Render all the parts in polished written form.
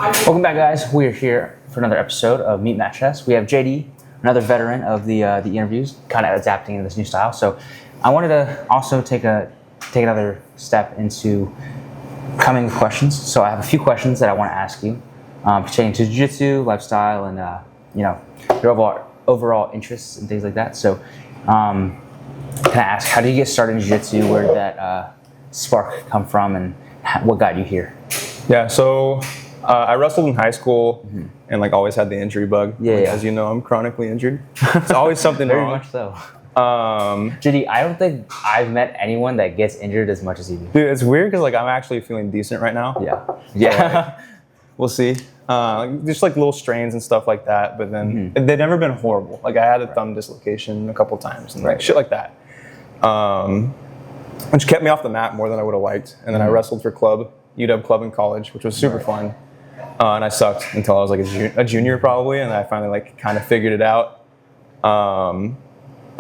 Welcome back, guys. We're here for another episode of Meet Matt Chess. We have JD, another veteran of the interviews, kind of adapting to this new style. So I wanted to also take another step into coming with questions. So I have a few questions that I want to ask you pertaining to jiu-jitsu, lifestyle, and your overall interests and things like that. So can I ask, how did you get started in jiu-jitsu? Where did that spark come from, and what got you here? Yeah, so I wrestled in high school and always had the injury bug. As you know, I'm chronically injured. It's always something Very wrong. much so. JD, I don't think I've met anyone that gets injured as much as you do. Dude, it's weird because I'm actually feeling decent right now. Yeah. We'll see. Just little strains and stuff like that, but then they've never been horrible. I had a thumb dislocation a couple times and shit like that. Which kept me off the mat more than I would have liked. And then I wrestled for UW club in college, which was super fun. And I sucked until I was a junior probably, and I finally kind of figured it out. And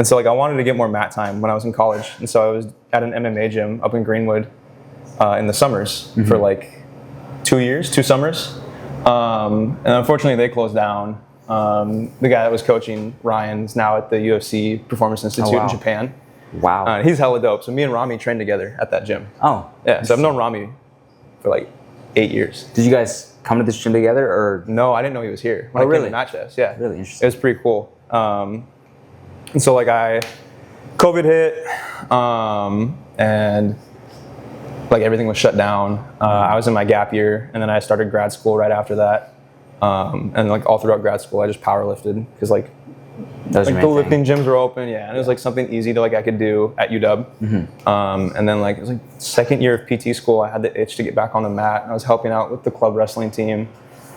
so I wanted to get more mat time when I was in college, and so I was at an MMA gym up in Greenwood in the summers for 2 summers. And unfortunately they closed down. The guy that was coaching, Ryan, is now at the UFC Performance Institute in Japan. Wow. He's hella dope. So me and Rami trained together at that gym. Oh. Yeah, so I've known Rami for 8 years. Did you guys come to this gym together, or? No, I didn't know he was here. When I came to Mat Chess. Yeah. Really interesting. It was pretty cool. And so COVID hit, and everything was shut down. I was in my gap year, and then I started grad school right after that. And all throughout grad school, I just power lifted because the lifting gyms were open, and it was something easy to I could do at UW. And then it was second year of PT school, I had the itch to get back on the mat, and I was helping out with the club wrestling team.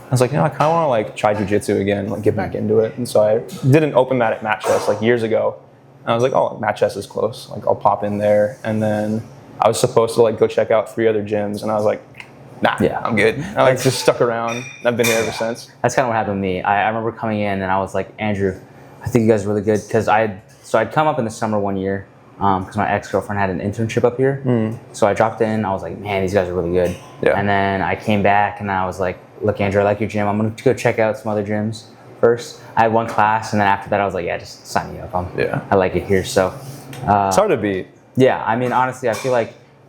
I was I kind of want to try jiu-jitsu again, get back into it. And so I did an open mat at Mat Chess years ago. And I was oh, Mat Chess is close, I'll pop in there. And then I was supposed to go check out 3 other gyms, and I was nah, I'm good. I just stuck around. I've been here ever since. That's kind of what happened to me. I remember coming in and I was Andrew, I think you guys are really good, because I'd come up in the summer one year because my ex-girlfriend had an internship up here. So I dropped in. I was man, these guys are really good. Yeah. And then I came back and I was look, Andrew, I like your gym. I'm going to go check out some other gyms first. I had one class, and then after that I was yeah, just sign me up. I like it here. So it's hard to beat. Yeah, I mean, honestly, I feel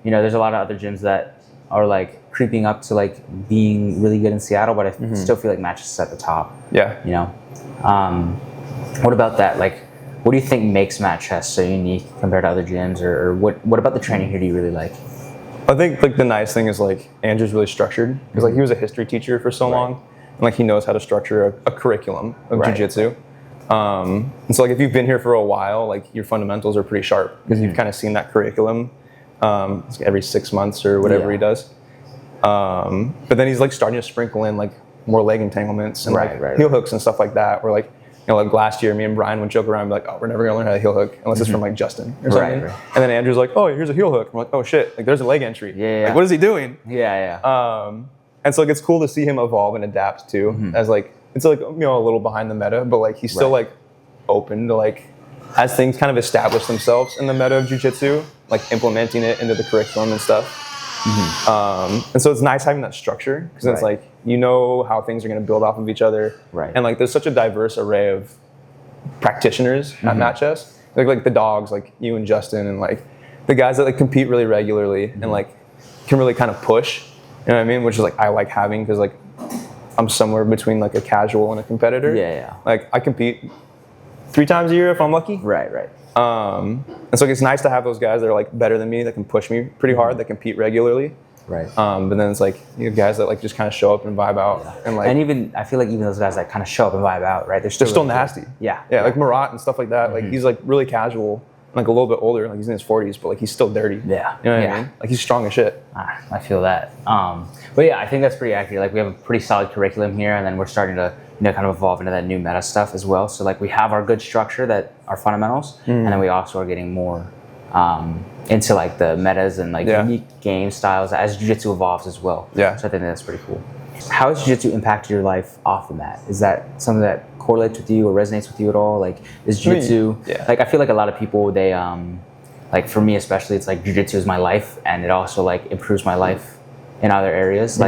there's a lot of other gyms that are creeping up to being really good in Seattle, but I still feel Mat Chess is at the top. Yeah. What about that? What do you think makes Mat Chess so unique compared to other gyms, or what about the training here do you really like? I think the nice thing is Andrew's really structured, because he was a history teacher for so long, and he knows how to structure a curriculum of jiu-jitsu. And so if you've been here for a while, your fundamentals are pretty sharp, because you've kind of seen that curriculum every 6 months or whatever he does. But then he's starting to sprinkle in more leg entanglements and heel hooks and stuff like that, where last year, me and Brian would joke around and be oh, we're never gonna learn how to heel hook unless it's from Justin or something. And then Andrew's oh, here's a heel hook. I'm oh shit, there's a leg entry. What is he doing? And so it's cool to see him evolve and adapt too, as it's a little behind the meta, but he's still open to as things kind of establish themselves in the meta of jiu-jitsu, implementing it into the curriculum and stuff. And so it's nice having that structure, because it's how things are going to build off of each other. And there's such a diverse array of practitioners at Mat Chess. The dogs, you and Justin, and the guys that compete really regularly and can really kind of push. You know what I mean? Which is I like having, because I'm somewhere between a casual and a competitor. I compete 3 times a year if I'm lucky. And so it's nice to have those guys that are better than me, that can push me pretty hard, that compete regularly. But then it's you have guys that just kind of show up and vibe out. And even I feel even those guys that kind of show up and vibe out, they're still really nasty. Cool. Yeah, Marat and stuff like that. He's really casual, a little bit older, he's in his 40s, but he's still dirty. You know what I mean? He's strong as shit. I feel that. But yeah, I think that's pretty accurate. We have a pretty solid curriculum here, and then we're starting to kind of evolve into that new meta stuff as well. So we have our good structure, that our fundamentals, and then we also are getting more into the metas and unique game styles as jiu-jitsu evolves as well. So I think that's pretty cool. How has jiu-jitsu impacted your life off the mat? Is that something that correlates with you or resonates with you at all? Is jiu-jitsu, I feel a lot of people, they for me especially, it's jiu-jitsu is my life, and it also improves my life in other areas,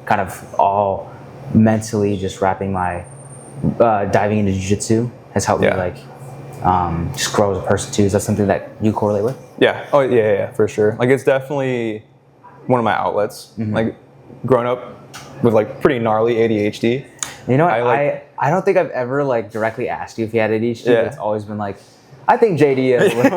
kind of all mentally just wrapping my diving into jiu-jitsu has helped me like just grow as a person too. Is that something that you correlate with? Yeah. Oh yeah, for sure. Like it's definitely one of my outlets. Like growing up with like pretty gnarly ADHD. You know what? I don't think I've ever like directly asked you if you had ADHD. But it's always been like, I think JD is it's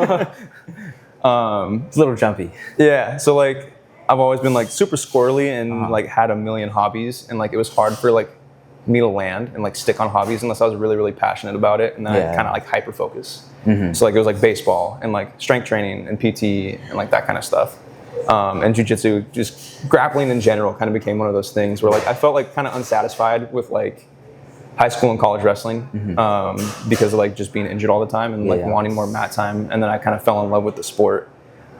a little jumpy. Yeah. So like I've always been like super squirrely and like had a million hobbies, and like it was hard for like me to land and like stick on hobbies unless I was really, really passionate about it, and then I kind of like hyper focus. So like it was like baseball and like strength training and PT and like that kind of stuff. And jiu-jitsu, just grappling in general, kind of became one of those things where like I felt like kind of unsatisfied with like high school and college wrestling because of like just being injured all the time and like wanting more mat time. And then I kind of fell in love with the sport.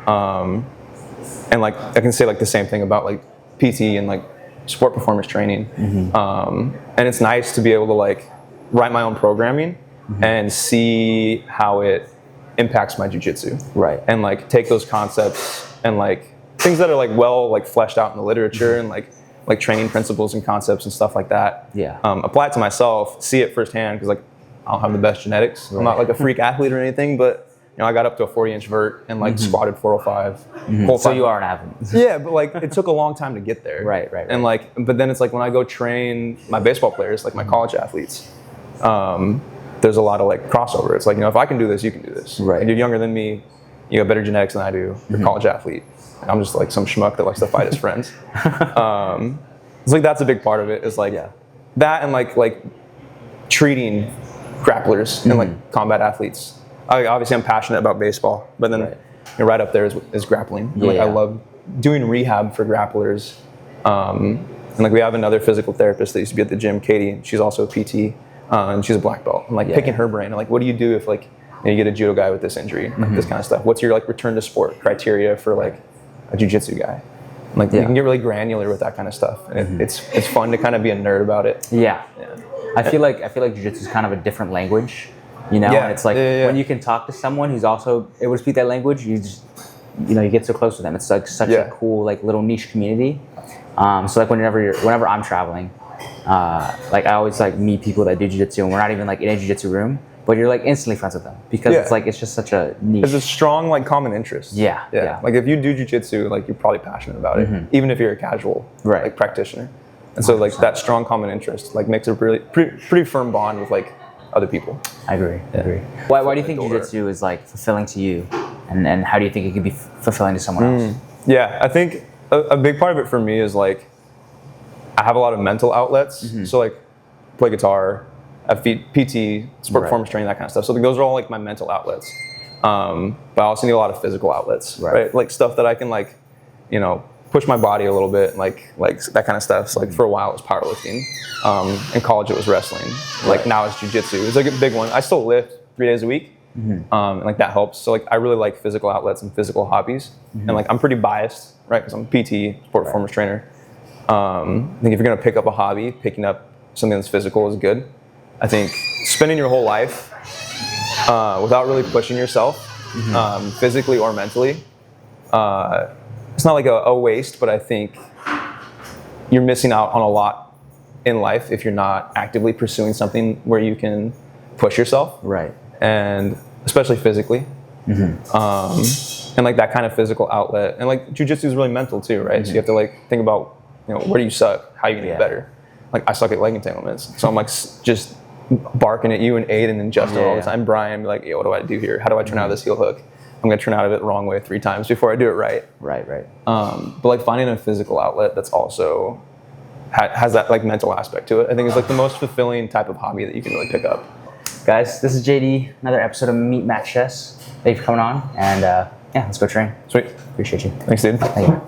And like I can say like the same thing about like PT and like sport performance training. And it's nice to be able to like write my own programming and see how it impacts my jiu-jitsu. Right. And like take those concepts and like things that are like well like fleshed out in the literature and like training principles and concepts and stuff like that. Apply it to myself, see it firsthand, because like I don't have the best genetics. I'm not like a freak athlete or anything, but you know I got up to a 40-inch vert and like squatted 405. So you are an athlete. Yeah, but like it took a long time to get there. Right. And like, but then it's like when I go train my baseball players, like my college athletes, there's a lot of like crossover. It's like, you know, if I can do this, you can do this. Right. And you're younger than me, you have better genetics than I do. You're a college athlete. And I'm just like some schmuck that likes to fight his friends. It's like that's a big part of it. Is like that and like treating grapplers and like combat athletes. Obviously, I'm passionate about baseball, but then you know, right up there is grappling. Like I love doing rehab for grapplers. And like we have another physical therapist that used to be at the gym, Katie. She's also a PT, and she's a black belt. And like picking her brain, and like, what do you do if like you get a judo guy with this injury, like this kind of stuff? What's your like return to sport criteria for like a jiu-jitsu guy? And, like you can get really granular with that kind of stuff, and it's fun to kind of be a nerd about it. I feel like jiu-jitsu is kind of a different language, you know. And it's like when you can talk to someone who's also able to speak that language, you just you get so close to them. It's like such a cool like little niche community. So like whenever I'm traveling, like I always like meet people that do jiu-jitsu, and we're not even like in a jiu-jitsu room, but you're like instantly friends with them because it's just such a niche. It's a strong like common interest. Like if you do jiu-jitsu, like you're probably passionate about it, even if you're a casual like practitioner. And so like that strong common interest like makes a really pretty firm bond with like other people. I agree. Why do you think jiu-jitsu is like fulfilling to you, and how do you think it could be fulfilling to someone else? Yeah, I think a big part of it for me is like I have a lot of mental outlets. So like play guitar, I have PT, sport performance training, that kind of stuff. So like, those are all like my mental outlets. But I also need a lot of physical outlets, right? Like stuff that I can like, you know, push my body a little bit, like that kind of stuff. So like for a while it was powerlifting. In college it was wrestling. Like now it's jiu-jitsu. It's like a big one. I still lift 3 days a week. And like that helps. So like I really like physical outlets and physical hobbies. And like I'm pretty biased, right? Because I'm a PT, sport performance trainer. I think if you're gonna pick up a hobby, picking up something that's physical is good. I think spending your whole life without really pushing yourself physically or mentally, it's not like a waste, but I think you're missing out on a lot in life if you're not actively pursuing something where you can push yourself. Right. And especially physically. And like that kind of physical outlet. And like jiu-jitsu is really mental too, right? So you have to like think about, you know, where do you suck? How are you gonna get better? Like I suck at leg entanglements. So I'm like just barking at you and Aiden and Justin all the time. Brian, like, yo, what do I do here? How do I turn out of this heel hook? I'm gonna turn out of it the wrong way 3 times before I do it right. Right. But like finding a physical outlet that's also has that like mental aspect to it, I think is like the most fulfilling type of hobby that you can really pick up. Guys, this is JD, another episode of Meet Match Chess. Thanks for coming on, and yeah, let's go train. Sweet. Appreciate you. Thanks, dude. Thank you.